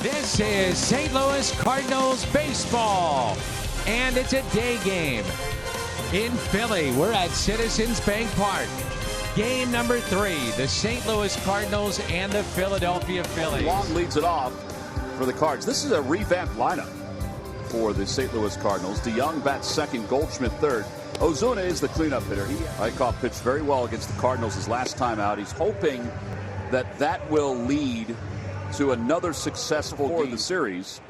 This is St. Louis Cardinals baseball, and it's a day game. In Philly, we're at Citizens Bank Park. Game number 3, the St. Louis Cardinals and the Philadelphia Phillies. Long leads it off for the Cards. This is a revamped lineup for the St. Louis Cardinals. DeYoung bats second, Goldschmidt third. Ozuna is the cleanup hitter. Eichhoff pitched very well against the Cardinals his last time out. He's hoping that will lead to another successful game in the series.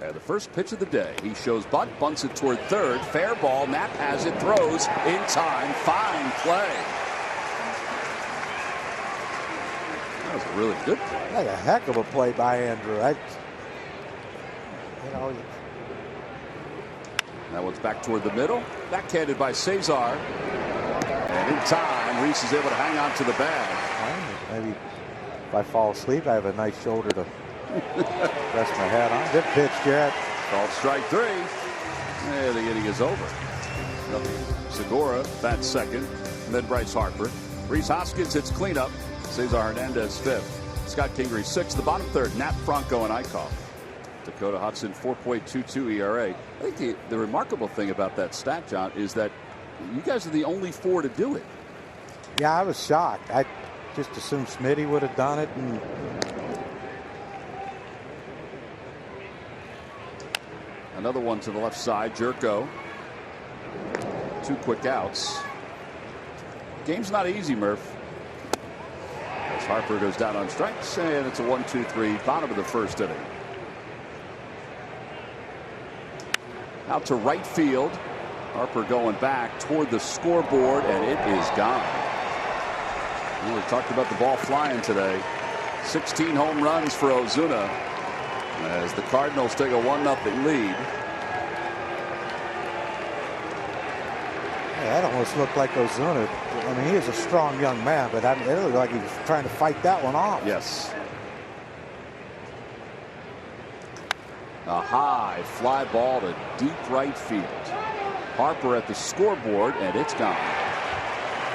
And the first pitch of the day, he shows bunt, bunts it toward third. Fair ball. Knapp has it, throws in time. Fine play. That was a really good play. Like a heck of a play by Andrew. That one's back toward the middle. Backhanded by Cesar. And in time, Reese is able to hang on to the bag. Maybe if I fall asleep, I have a nice shoulder to rest my head on. Good pitch, Jarrett. Called strike 3. And the inning is over. Segura bats second. And then Bryce Harper. Rhys Hoskins hits cleanup. Cesar Hernandez fifth. Scott Kingery sixth. The bottom third, Knapp, Franco, and Eichhoff. Dakota Hudson 4.22 ERA. I think the remarkable thing about that stat, John, is that you guys are the only 4 to do it. Yeah, I was shocked. I just assumed Smitty would have done it. And another one to the left side, Jerko. 2 quick outs. Game's not easy, Murph. As Harper goes down on strikes, and it's a 1-2-3, bottom of the first inning. Out to right field. Harper going back toward the scoreboard, and it is gone. We talked about the ball flying today. 16 home runs for Ozuna as the Cardinals take a 1-0 lead. yeah, that almost looked like Ozuna. I mean, he is a strong young man, but it looked like he was trying to fight that one off. Yes. A high fly ball to deep right field. Harper at the scoreboard, and it's gone.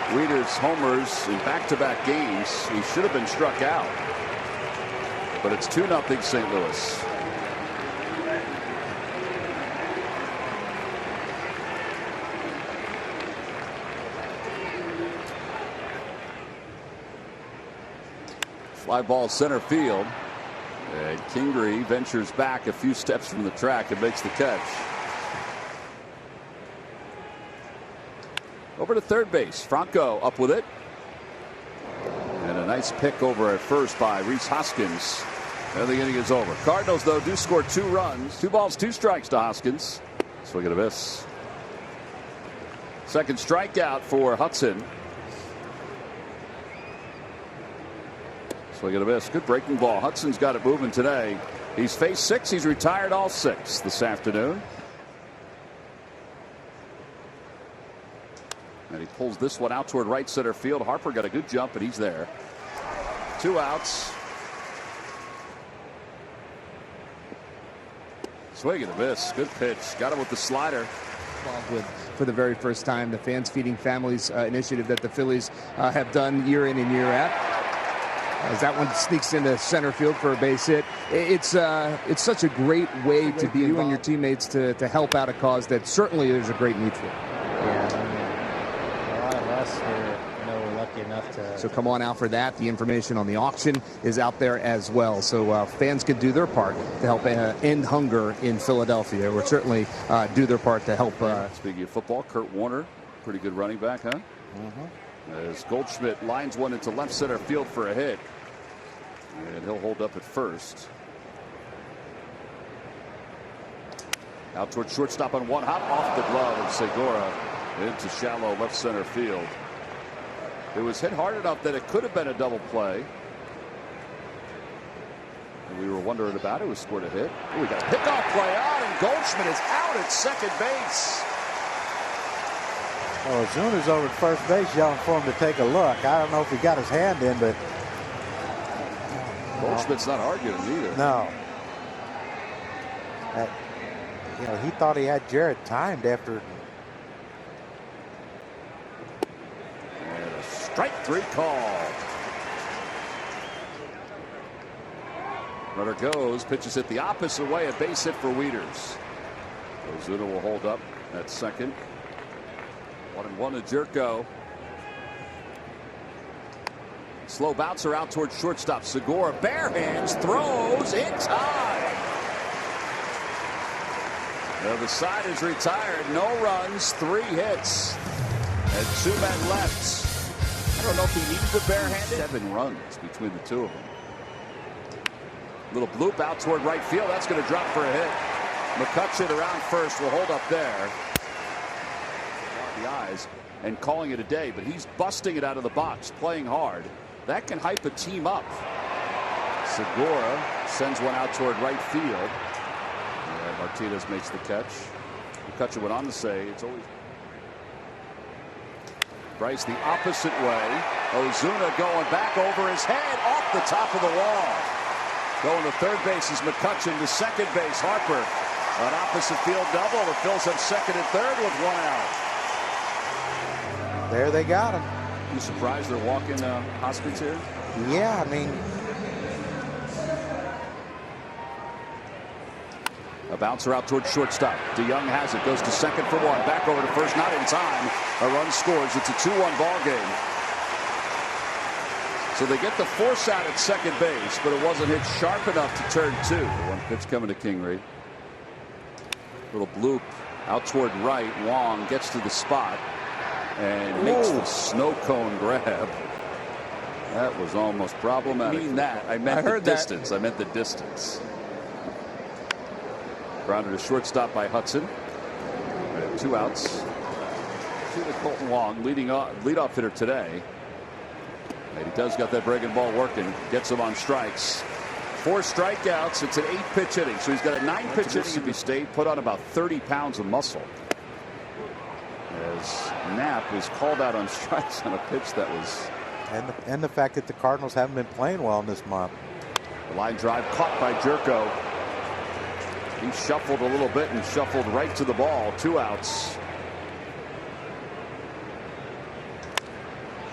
Wieters homers in back-to-back games. He should have been struck out. But it's 2-0 St. Louis. Fly ball center field. And Kingery ventures back a few steps from the track and makes the catch. Over to third base. Franco up with it. And a nice pick over at first by Rhys Hoskins. And the inning is over. Cardinals, though, do score 2 runs. 2 balls, 2 strikes to Hoskins. Swing and a miss. Second strikeout for Hudson. Swing and a miss. Good breaking ball. Hudson's got it moving today. He's faced 6. He's retired all 6 this afternoon. And he pulls this one out toward right center field. Harper got a good jump, and he's there. 2 outs. Swing and a miss. Good pitch. Got him with the slider. With for the very first time, the Fans Feeding Families initiative that the Phillies have done year in and year out. As that one sneaks into center field for a base hit. It's such a great way to be you and your teammates to help out a cause that certainly there's a great need for. Yeah, a lot of us here, we're lucky enough to. So come on out for that. The information on the auction is out there as well. So fans can do their part to help end hunger in Philadelphia, or certainly do their part to help. Speaking of football, Kurt Warner, pretty good running back, huh? As Goldschmidt lines one into left center field for a hit. And he'll hold up at first. Out toward shortstop on one hop, off the glove of Segura into shallow left center field. It was hit hard enough that it could have been a double play. And we were wondering about it. Was scored a hit. We got a pickoff play out, and Goldschmidt is out at second base. Oh, Ozuna's over at first base yelling for him to take a look. I don't know if he got his hand in, but Goldschmidt's not arguing either. No. He thought he had Jarrett timed after. And a strike 3 call. Runner goes, pitches it the opposite way, a base hit for Wieters. Ozuna will hold up at second. 1-1 to Jerko. Slow bouncer out towards shortstop. Segura bare hands, throws in time. Now the side is retired. No runs, 3 hits, and 2 men left. I don't know if he needs the bare-handed. 7 runs between the two of them. Little bloop out toward right field. That's going to drop for a hit. McCutcheon around first will hold up there. The eyes and calling it a day, but he's busting it out of the box, playing hard. That can hype a team up. Segura sends one out toward right field. And Martinez makes the catch. McCutcheon went on to say it's always Bryce the opposite way. Ozuna going back over his head off the top of the wall. Going to third base is McCutcheon. To second base, Harper. An opposite field double. The Phillies have second and third with 1 out. There they got him. You surprised they're walking Hoskins here? Yeah, I mean, a bouncer out towards shortstop. DeYoung has it. Goes to second for 1. Back over to first. Not in time. A run scores. It's a 2-1 ball game. So they get the force out at second base, but it wasn't hit sharp enough to turn 2. One pitch coming to Kingery. Little bloop out toward right. Wong gets to the spot and makes the snow cone grab. That was almost problematic. I mean that. I meant the distance. I meant the distance. Grounded to shortstop by Hudson. Right, 2 outs. See the Colton Wong leadoff hitter today. And he does got that breaking ball working. Gets him on strikes. 4 strikeouts. It's an 8-pitch inning. So he's got a 9-pitch inning to be stayed. Put on about 30 pounds of muscle. As Knapp was called out on strikes on a pitch that was. And the fact that the Cardinals haven't been playing well in this month. The line drive caught by Jerko. He shuffled a little bit and shuffled right to the ball. 2 outs.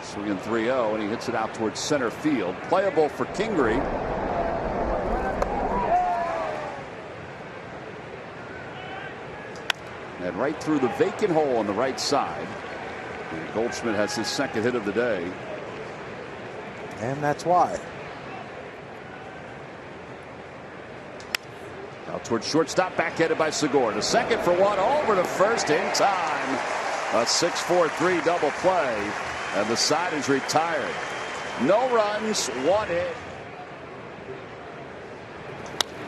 Swinging 3-0, and he hits it out towards center field. Playable for Kingery. And right through the vacant hole on the right side. And Goldschmidt has his second hit of the day. And that's why. Out towards shortstop, backhanded by Segura. To second for 1, over to first in time. A 6-4-3 double play, and the side is retired. No runs, 1 hit.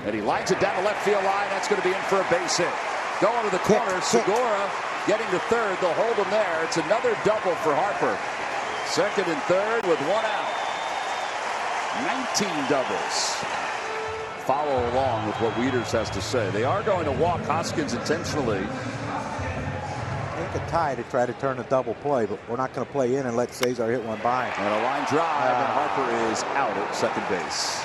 And he lines it down the left field line. That's going to be in for a base hit. Going to the corner, Segura getting to third. They'll hold him there. It's another double for Harper. Second and third with 1 out. 19 doubles. Follow along with what Wieters has to say. They are going to walk Hoskins intentionally. Take a tie to try to turn a double play, but we're not going to play in and let Cesar hit one by. And a line drive, and Harper is out at second base.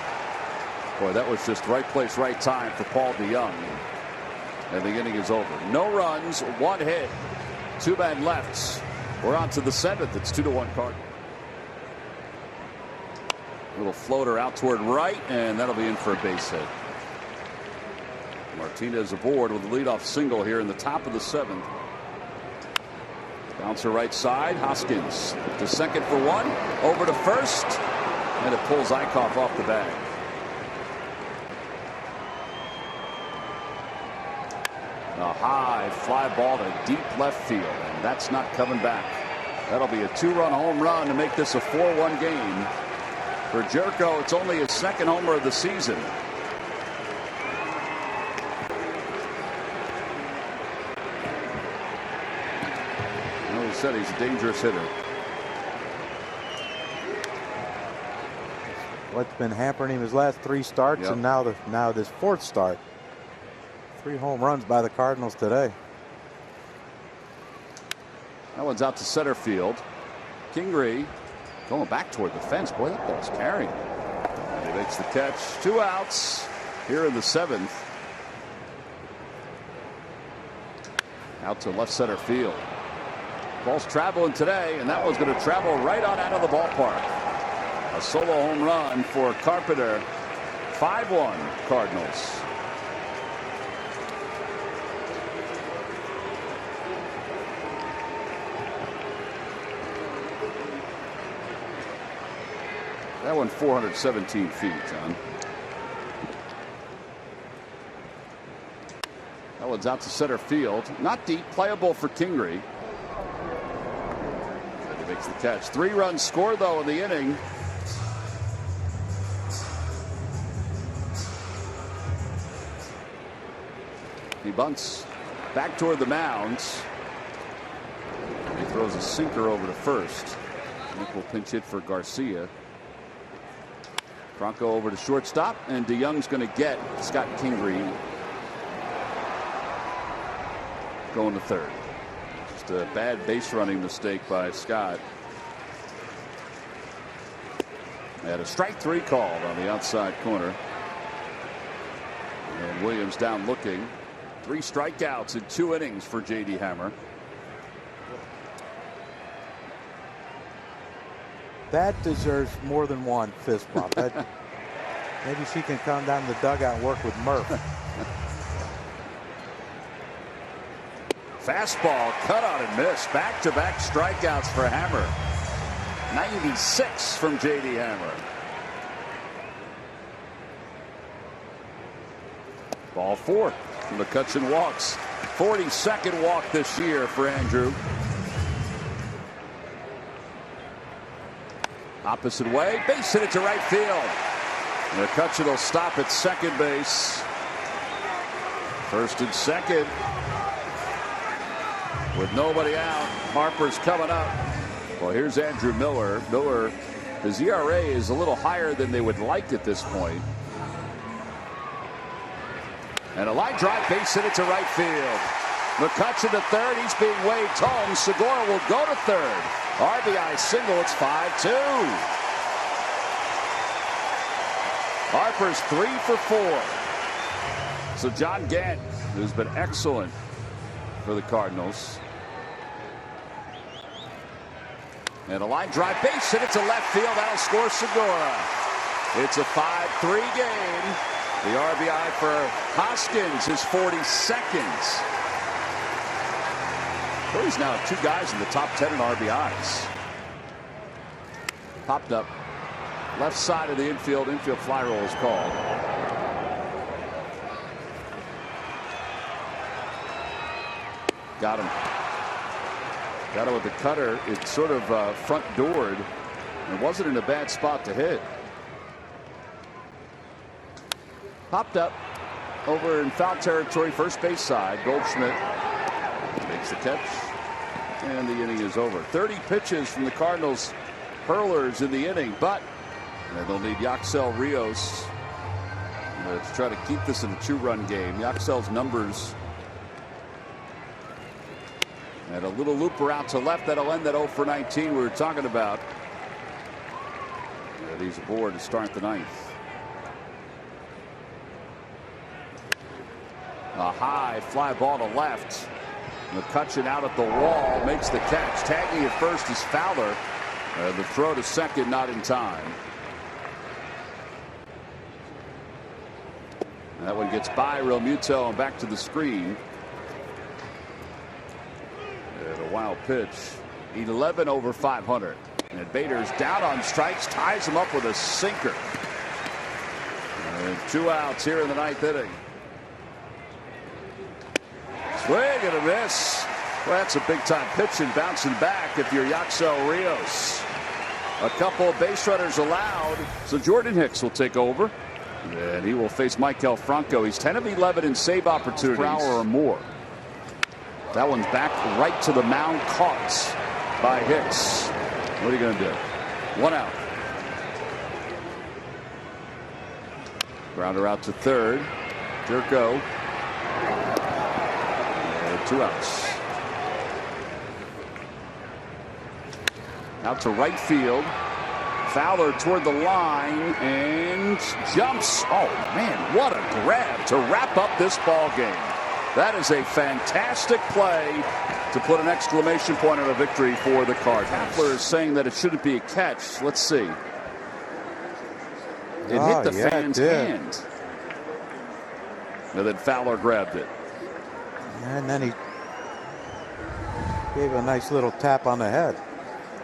Boy, that was just right place, right time for Paul DeYoung. And the inning is over. No runs, 1 hit, 2 men left. We're on to the 7th. It's 2-1 Cardinals. Little floater out toward right, and that'll be in for a base hit. Martinez aboard with the leadoff single here in the top of the 7th. Bouncer right side. Hoskins to second for 1. Over to first, and it pulls Eichhoff off the bag. A high fly ball to deep left field, and that's not coming back. That'll be a 2-run home run to make this a 4-1 game. For Jerko, it's only his 2nd homer of the season. Well, he said he's a dangerous hitter. What's been hampering him his last 3 starts, and now this 4th start. 3 home runs by the Cardinals today. That one's out to center field. Kingery going back toward the fence. Boy, that ball's carrying. And he makes the catch. 2 outs here in the 7th. Out to left center field. Ball's traveling today, and that one's going to travel right on out of the ballpark. A solo home run for Carpenter. 5-1 Cardinals. That one 417 feet, John. That one's out to center field. Not deep, playable for Kingery. And he makes the catch. 3-run score, though, in the inning. He bunts back toward the mound. He throws a sinker over to first. Nick will pinch hit for Garcia. Franco over to shortstop, and DeYoung's going to get Scott Kingery going to third. Just a bad base running mistake by Scott. They had a strike 3 called on the outside corner. And Williams down looking. 3 strikeouts in 2 innings for J.D. Hammer. That deserves more than one fist bump. Maybe she can come down to the dugout and work with Murph. Fastball cut out and missed. Back-to-back strikeouts for Hammer. 96 from J.D. Hammer. Ball 4. McCutcheon walks. 42nd walk this year for Andrew. Opposite way, base hit it to right field. McCutcheon will stop at second base. First and second. With nobody out, Harper's coming up. Well, here's Andrew Miller. Miller, his ERA is a little higher than they would like at this point. And a line drive, base hit it to right field. McCutcheon to third. He's being waved home. Segura will go to third. RBI single. It's 5-2. Harper's 3 for 4. So John Gant, who's been excellent for the Cardinals. And a line drive, base hit it to left field. That'll score Segura. It's a 5-3 game. The RBI for Hoskins is 42nd. Phillies now have 2 guys in the top 10 in RBIs. Popped up left side of the infield. Infield fly roll is called. Got him. Got him with the cutter. It's sort of front doored. It wasn't in a bad spot to hit. Popped up over in foul territory, first base side. Goldschmidt makes the catch, and the inning is over. 30 pitches from the Cardinals hurlers in the inning, but they'll need Yaxel Rios to try to keep this in a 2-run game. Yaxel's numbers, and a little looper out to left that'll end that 0 for 19 we were talking about. And he's aboard to start the 9th. A high fly ball to left. McCutcheon out at the wall, makes the catch. Tagging at first is Fowler. The throw to second not in time. And that one gets by Real Muto and back to the screen. And a wild pitch. 11 over 500. And Bader's down on strikes, ties him up with a sinker. And 2 outs here in the 9th inning. Swing and a miss. Well, that's a big-time pitch and bouncing back if you're Yaxel Rios. A couple of base runners allowed, so Jordan Hicks will take over. And he will face Maikel Franco. He's 10 of 11 in save opportunities. Per hour or more. That one's back right to the mound, caught by Hicks. What are you going to do? 1 out. Grounder out to third. Jerko. 2 outs. Out to right field. Fowler toward the line and jumps. Oh man, what a grab to wrap up this ball game. That is a fantastic play to put an exclamation point on a victory for the Cardinals. Fowler is saying that it shouldn't be a catch. Let's see. It hit the fan's hand. And then Fowler grabbed it. And then he gave a nice little tap on the head.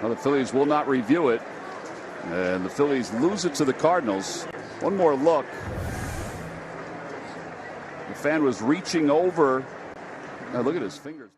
Well, the Phillies will not review it. And the Phillies lose it to the Cardinals. One more look. The fan was reaching over. Now look at his fingers.